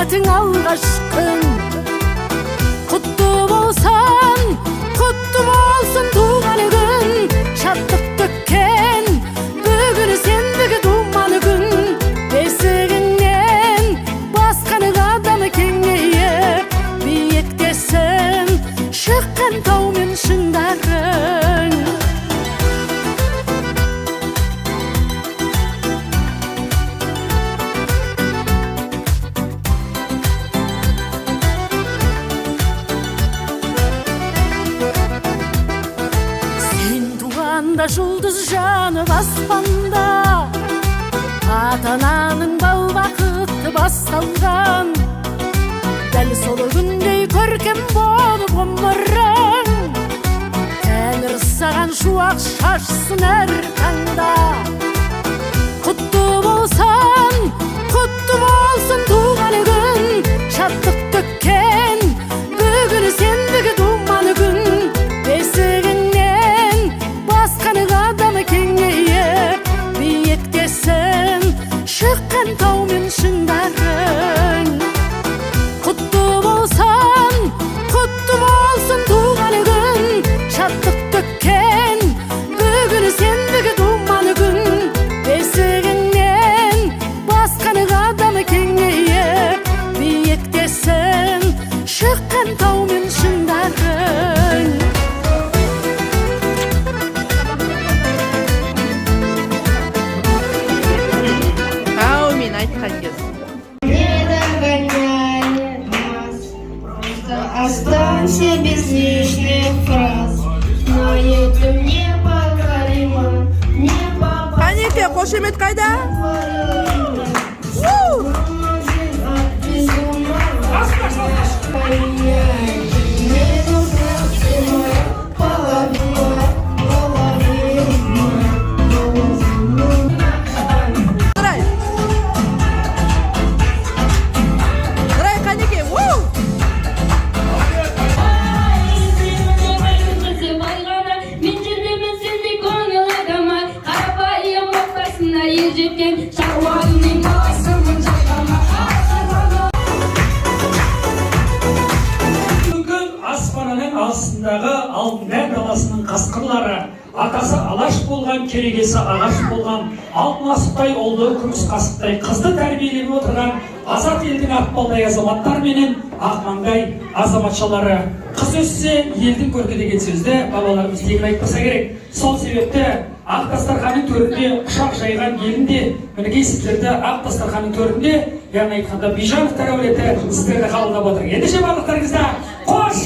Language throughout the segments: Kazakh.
Hayatın algaçkın Kutlu bolsan Kutlu bolsun tuğanı gün Şatlık dökken Bugün sendeki dumanı gün Besiginden Baskanı adamı kengeye Biyek desem Şıkkan tavmen şındarın Жұлдыз жанып аспанда Ата-ананың бал бақыты басталған Дәл сол күндей көркем болып ғұмырың Тәңір саған шуақ шашсын әр таңда Құтты болсын туған күн Шаттық төккен бүгін сендігі думаны күн Бесігіңнен басқаны адамы кеңейе Биіктесін шыққан таумен шыңдарың Құтты болсын туған күн Шаттық төккен бүгін сендігі думаны күн Бесігіңнен басқаны адамы кеңейе Биіктесін шыққан таумен шыңдарың Останься без лишних фраз Но этим непокоримо Қанеке, қошемет қайда? Астындағы алтындар даласының қасқырлары атасы алаш болған, керегесі ағаш болған, алтын асықтай ұлды күміс қасықтай қызды тәрбиелеп отырған азат елдің ақбалдай азаматтар менен ақмаңдай азаматшалары. Қыз өссе елдің көркі деген сөзді бабаларымыз тегін айтпаса керек. Сол себепті ақ дастарханның төрінде құшақ жайған елінде мінекей сіздерді ақ дастарханның төрінде, яғни айтқанда Бижановтар әулеті сіздерді қабылдап отыр. Ендеше барлықтарыңызда қош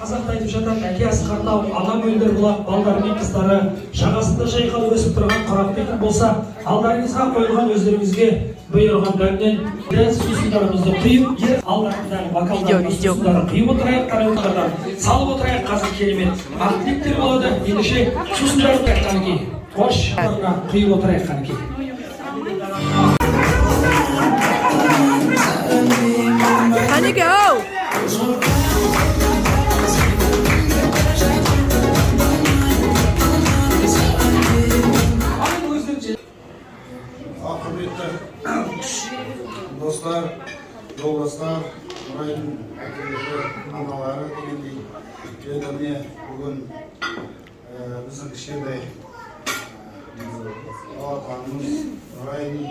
Қазақта айтып жатады, әке асқартау, ана мөлдір бұлақ, балдары мен қыздары жағасында жайқалып өсіп тұрған құрақ дейтін болса, алдарыңызға қойылған өздеріңізге бұйырған дәмнен сусындарымызды құйып, алдарыңыздағы бокалдарына сусындарын құйып отырайық, қарауылдардан салып отырайық. Қазір керемет ақ тілектер болады. Ендеше сусындарын қанекей, қош құйып отырайық қанекей. Қанекей, ау! Достар, жолдастар, Нұрайдың әкелері, аналары дегендей, және бүгін біздің кішкентай балапанымыз Нұрайдың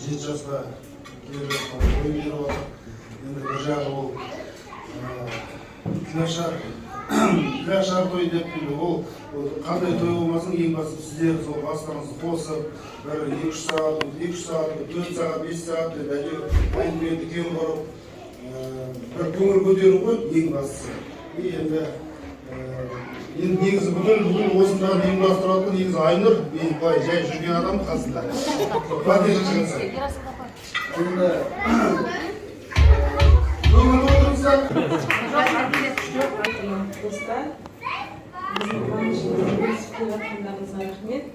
7 жасқа келіп той беріп отыр. Енді бір жағы ол кілашар той деп дейді. Ол қандай той болмасын, ең бастысы сіздер сол бастарыңызды қосып, бір 2-3 сағат, 4 сағат, 5 сағат деп әңгіме дүкен құрып, бір көңіл көтеру ғой ең бастысы. Енді негізі бүгін осындағы ұйымдастыратын негізі Айнұр, мен былай жай жүрген адам қасында. Батыр шығынса. Енді көңіл отырыңыздар. Достар, біздің қуанышымыз келатқандарыңызға рахмет.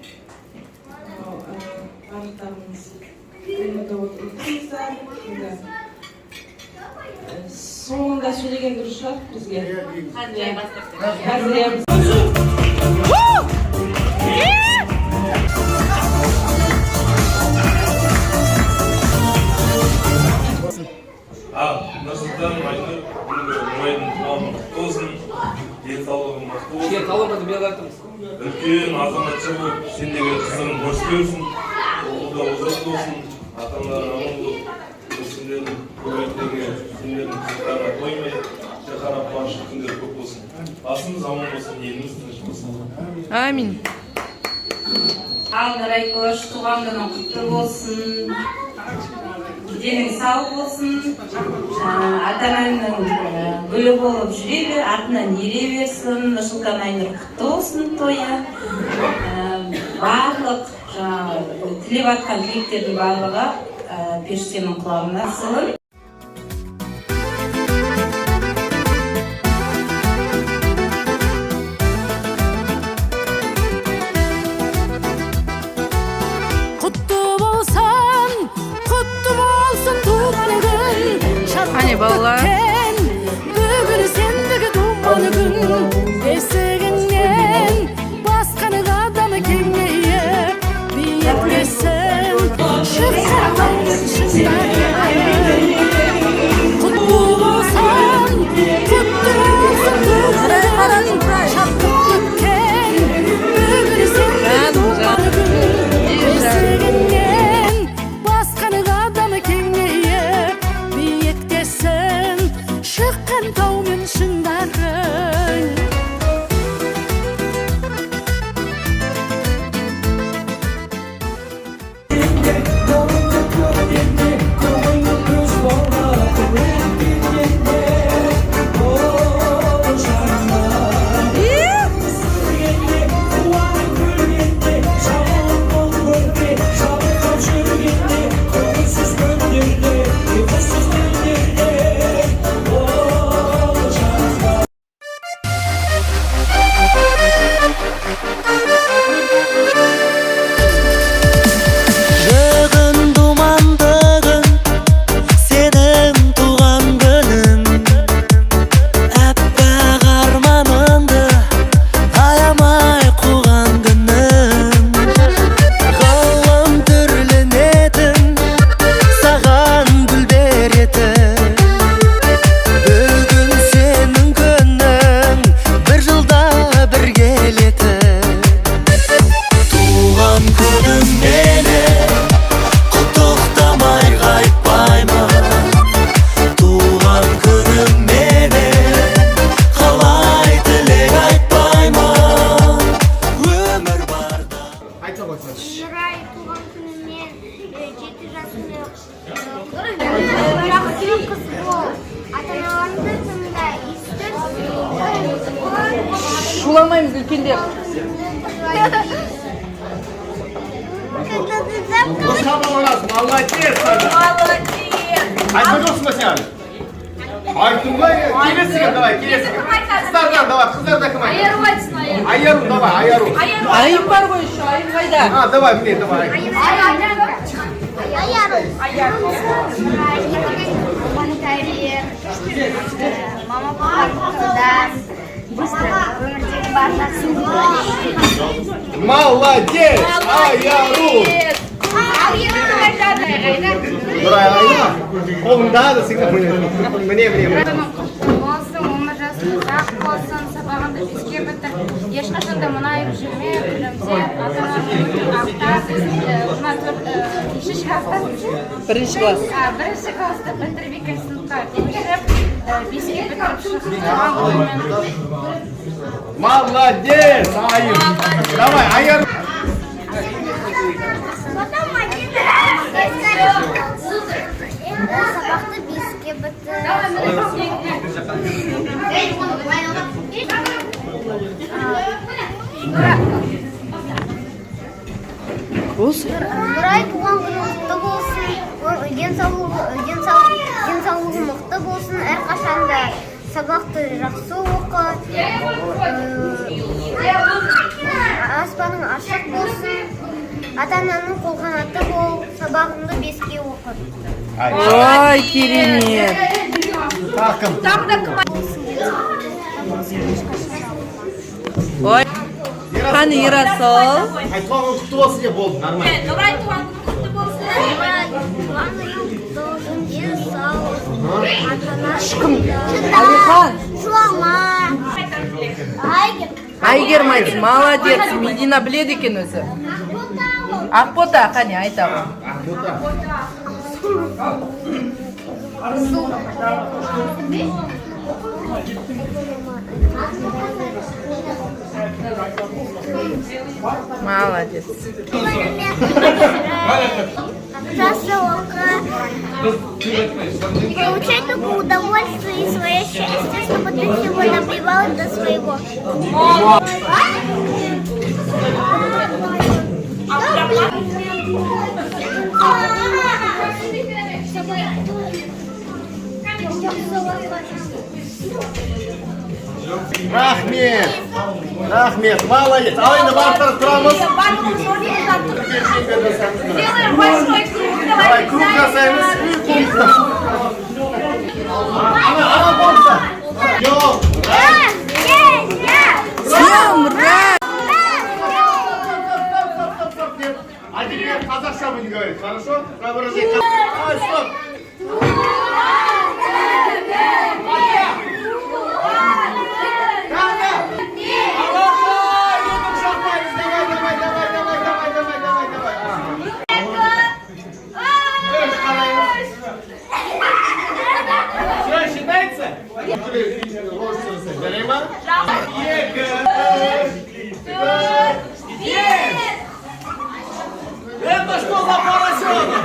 Барлықтарыңыз үйінде отырсыздар. соңында сөйлеген дұрыс шығар бізге. Қазір я Нұрсұлтан Айнұр, Нұрайдың туғаны құтты болсын, денсаулығың мықты болсын. Үлкен азаматша болып, сендегі қызығын көрсетесің, оқуда озат болсын, ата-аналарың аман болып, сендердің көбейттерге, сендердің қызықтарына тоймай, қарап қуанышты күндер көп болсын. Басымыз аман болсын, еліміз тыныш болсын. Амин. Ал Нұрайкөш, туған күнің құтты болсын. Денің сау болсын, ата-ананың гүлі болып жүре бер, артынан ере берсін, Нұрсұлтан Айнұр құтты болсын тойы. Барлық тілеп атқан тілектердің барлығы періштенің құлағына сылын. Hani ballar? Bugün sendeki dumanı gün Eseginen Baskanı adamı kengeye Biyetlesen Şıksan Kutlu olsan Kutlu olsun Tuğrun Şapkıkken Bugün sendeki dumanı gün Eseginen Baskanı adamı kengeye Biyetlesen Şıkkın taumen şındarın Нұрай туған күнімен 7 жасында жақсы қыз бол. Ата-аналарыңды тыңда, естір. Шуламаймыз үлкендер. Молодец! Айтып ба сен? Айтып ба? Келесіге давай, келесіге. Қыздардан давай, қыздардан кім айтады? Айару айтсын, айару. Айару, давай, айару. Айым бар ғой еще, айым қайда? Давай, міне, давай. Айару. Айару. Комментарий. Мама папа быстро өмірдегі бар нәрсені Молодец! Айару! Нұрай айна, қолыңда да сіңіп міне. болсын, өмір жасын ұзақ болсын, сабағында беске бітір. Ешқашан да мұнайып жүрме, күлімде, Бірінші класс. бірінші класты бітіріп екінші сыныпқа көшіп, беске бітіріп шыққан оймен. Молодец! Айым! Давай, айару! Сабақты беске бітір. Нұрай туған күні мықты болсын, денсаулығы мықты болсын, әрқашанда сабақты жақсы оқы, аспаның ашық болсын, ата-ананың қолқанаты бол, сабағыңды беске оқы. Ой, керемет. Хакім. Ой. Қаны Ерасыл. Айтқан күн құтты болсын деп болды, нормально. Нұрай туған күні құтты болсын. Алихан. Айгер. Айгерім айтсын, молодец. Медина біледі екен өзі. Ақбота, қане айтамын. Молодец. Получай только удовольствие и свое счастье, чтобы ты сегодня добивалась до своего. Рахмет. Рахмет, молодец. Ал енді барып тұрамыз. Делаем большой круг. Давай, круг жасаймыз. Ана болса. Йоу. Съем, рад! А теперь казахша будем говорить, хорошо? Соображай. Ай, стоп. Это что за поросенок?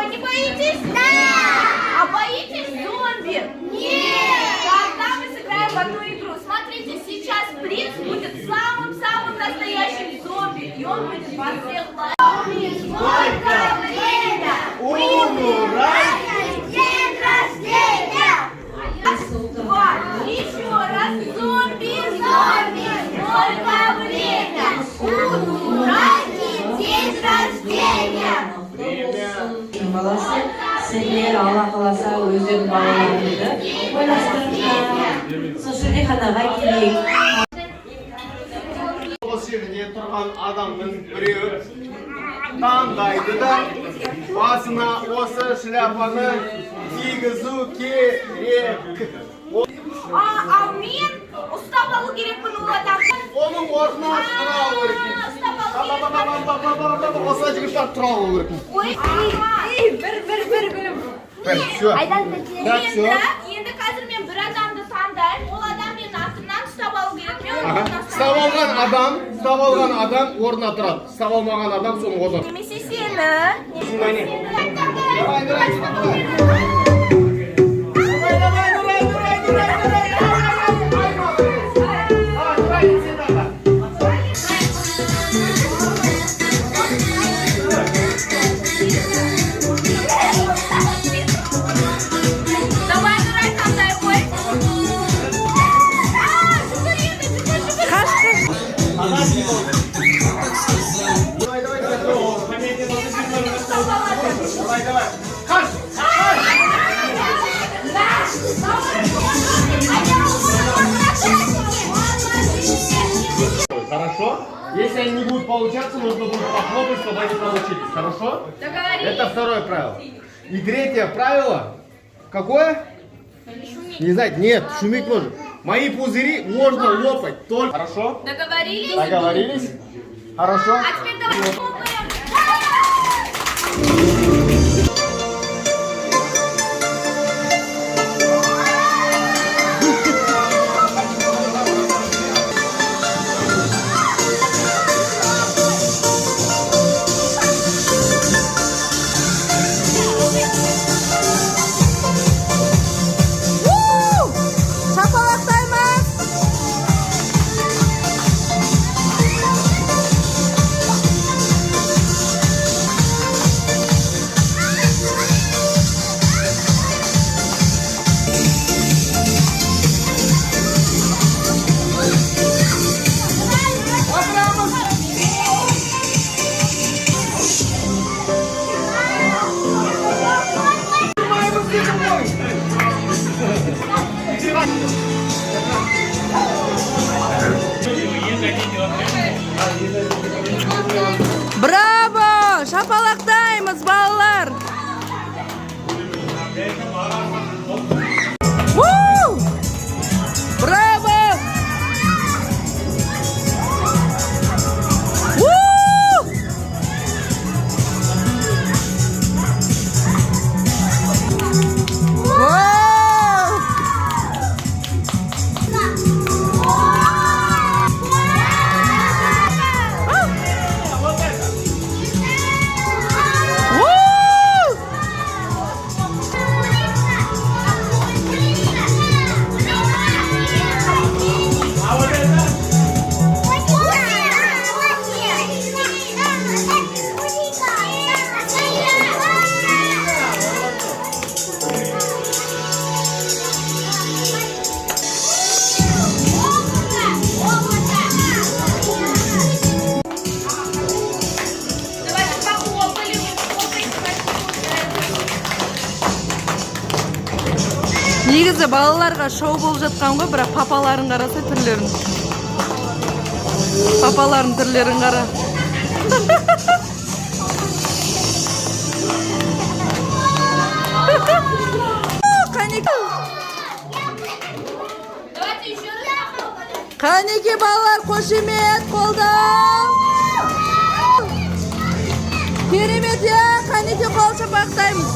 Не боитесь? Да! А боитесь зомби? Нет! Тогда мы сыграем в одну игру. Смотрите, сейчас принц будет самым-самым настоящим зомби. И он будет вас всех ловить. Сколько время? Умирай! День рождения! Раз, два, еще раз. Зомби, зомби. Сколько время? Ураки, день рождения! Баласы, сендер Алла қаласа өздерің балаларыңды ойластырыңдар. Сол шілдеханаға келейік. Осы жерде тұрған адамның біреуі таңдайды да басына осы шляпаны кигізу керек. А мен ұстап алу керекпін ол адамды. Оның орнына тұра алу керек. Осы жігіттер тұра алу керек. Ой, бір. Все. Так, все. Енді қазір мен бір адамды таңдаймын. Ол адам менің артымнан ұстап алу керек. Мен оның артынан Ұстап алған адам орнына тұрады. Ұстап алмаған адам соның орнына. немесе сені. Давай, Нұрай, таңдай қой. Давай. Қаш! Хорошо? Если они не будут получаться, нужно будет похлопать, чтобы они получились. Хорошо? Договорились? Это второе правило. И третье правило. Какое? Не знать. Нет, шуметь можно. Мои пузыри можно лопать только. Хорошо? Договорились? Договорились? Хорошо? А теперь давай хлопаем. жерде балаларға шоу болып жатқан ғой, бірақ папаларын қараса түрлерін. Папалардың түрлерін қара. Давайте еще раз. Қанеке балалар, қошемет, қолдау. Керемет, я, қанеке қол шапақтаймыз.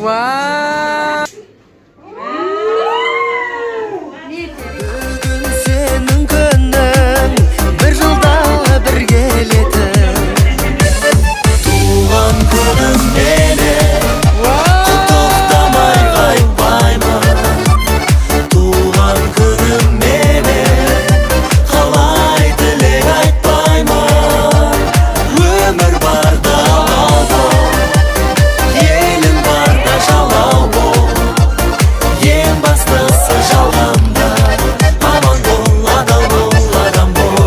Вау! Сенің күнің бір жылда бір келетін. Туған күнім мені құттықтамай қайтпаймын. Туған күнім мені қалай тілек айтпаймын. Өмір барда алау бол, елің барда жалау бол. Ең бастысы жалғанда аман бол, адал бол, адам бол.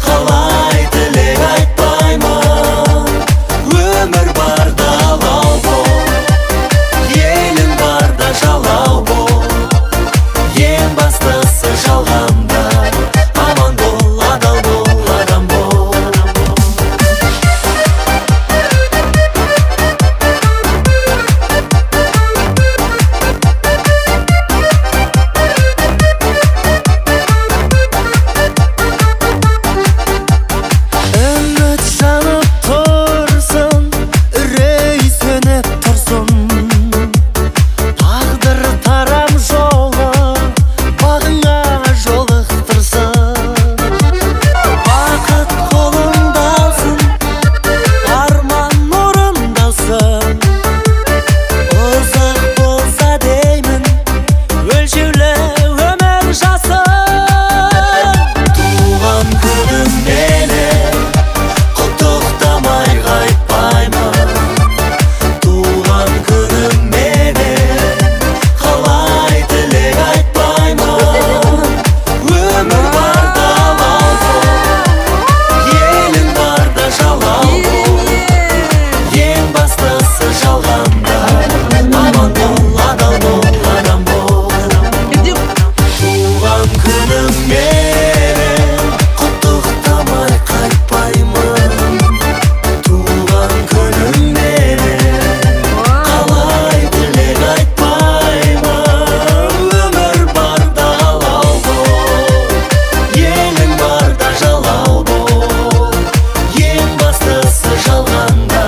Қалай тілек айтпаймын. Өмір барда алау бол, елің барда жалау бол. Ең бастысы жалғанда аман бол, адал бол, адам бол. Үміт жанып тұрсын, үрей сөніп тұрсын. Тағдыр тарам жолы бағыңа жолықтырсын. Бақыт қолыңда алсын, арман орындалсын. Ұзақ болса деймін өлшеулі өмір жасын. Туған күнім мені құттықтамай қайтпаймын. Туған күнім мені қалай тілек айтпаймын. Өмір барда алау бол, елің барда жалау бол. Ең бастысы жалғанда аман бол, адал бол, адам бол. Туған күнім мені құттықтамай қайтпаймын. Туған күнім мені қалай тілек айтпаймын. Өмір барда алау бол, елің барда жалау бол. Ең бастысы жалғанда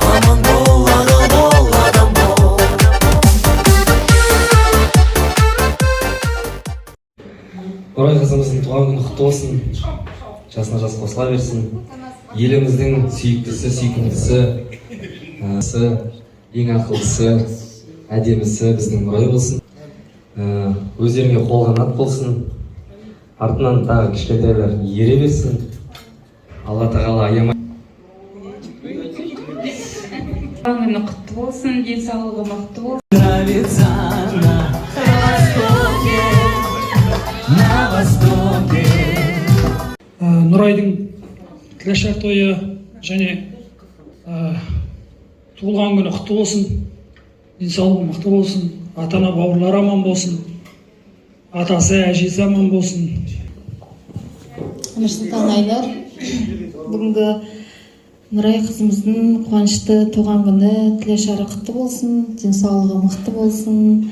аман бол, адал бол, адам бол. Нұрай қызымыздың туған күні құтты болсын. Жасына жас қосыла берсін. Еліміздің сүйіктісі, сүйкімдісі, ең ақылдысы, әдемісі біздің Нұрай болсын. Өздеріне қолғанат болсын. Артынан тағы кішкентайлар ере берсін. Алла тағала аямай. Туған күні құтты болсын, денсаулығы мықты болсын. Нравится на востоке. Нұрайдың кілешар тойы және туылған күні құтты болсын, денсаулығы мықты болсын, ата-ана бауырлары аман болсын, атасы әжесі аман болсын. Нұрсұлтан Айнұр, бүгінгі Нұрай қызымыздың қуанышты туған күні, тілешары құтты болсын, денсаулығы мықты болсын,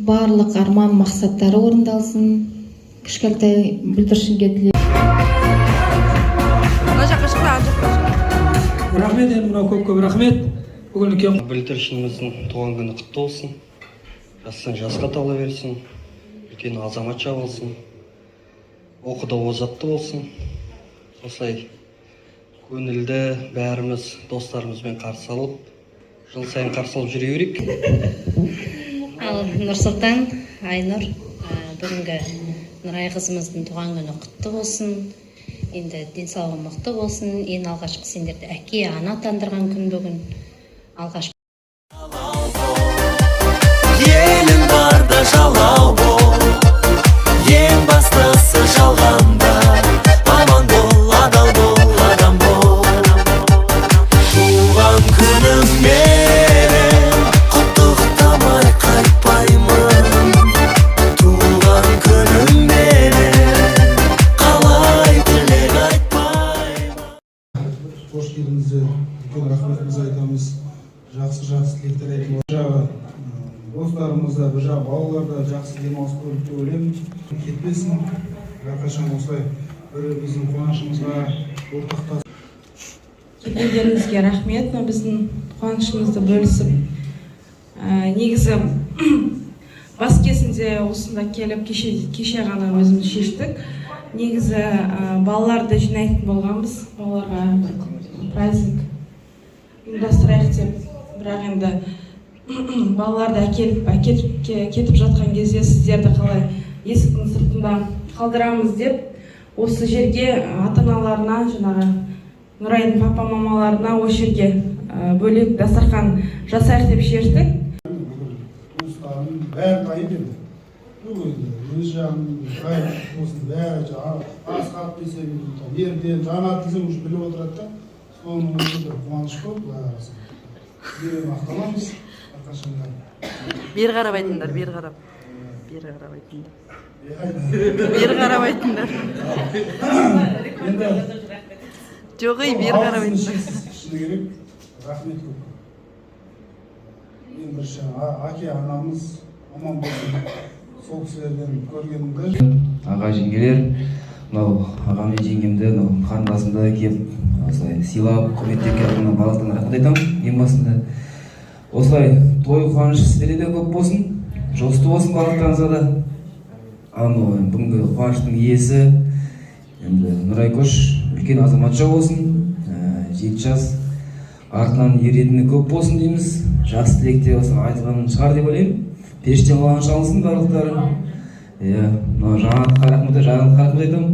барлық арман мақсаттары орындалсын, кішкентай бүлдіршінге тіле. Рахмет, енді мынау көп рахмет. Бүгін үлкен бүлдіршініміздің туған күні құтты болсын, жастан жасқа тала берсін, үлкен азаматша болсын, оқуда озатты болсын. Осылай көңілді бәріміз достарымызбен қарсы алып, жыл сайын қарсы алып жүре берейік. Ал Нұрсұлтан Айнұр, бүгінгі Нұрай қызымыздың туған күні құтты болсын, енді денсаулығы мықты болсын. Ең алғашқы сендерді әке, ана тандырған күн бүгін. Алғашқы Елің барда жалау бол, ең бастысы жалғанда. Аман бол, адал бол, адам бол. Туған күнің менен құттықтамай қайтпаймын. Туған күнің менен қалай тілек айтпаймын. Қош келдіңіздер, үлкен рахметімізді айтамыз. Жақсы тілектер айтып жағы достарымызда, бір жағы балаларда жақсы демалыс көріп деп ойлаймын. Кетпесін, әрқашан осылай бір біздің қуанышымызға ортақтасып. Келгендеріңізге рахмет, біздің қуанышымызды бөлісіп. Негізі бас кезінде осында келіп кеше ғана өзіміз шештік. Негізі балаларды жинайтын болғанбыз, балаларға праздник ұйымдастырайық деп. Бірақ енді балаларды кетіп жатқан кезде сіздерді қалай есіктің сыртында қалдырамыз деп, осы жерге ата-аналарына, жаңағы Нұрайдың папа-мамаларына осы жерге бөлек дастархан жасайық деп шештік. Туыстарын бәрі дайын еді. Өз жағын, осының бәрі асқат десем, ерден, жанат десем уже біліп отырады да, соның өзі бір қуаныш көп, бәрі. Берем ақталамыз, арқашында. Бері қарап айтыңдар, бері қарап. Бері қарап айтыңдар. Бері қарап айтыңдар. Жоғы, бері қарап айтыңдар. Шыны керек, рахмет көп. Ең бірінші әке анамыз аман болсын. Сол кісілерден көргенімді. Аға жеңгелер, мынау ағам мен жеңгемді қарындасымды келіп осылай сыйлап, құрметтеп келген барлықтарына рахмет айтамын. Ең басында осылай той қуанышы сіздерде де көп болсын, жосты болсын барлықтарыңызға да. Бүгінгі қуаныштың иесі енді Нұрай көш үлкен азаматша болсын, 7 жас артынан еретіні көп болсын дейміз. Жақсы тілекте айтылған шығар деп ойлаймын. Періштен қалған шалынсын барлықтары. Жаңағы рахмет айтамын.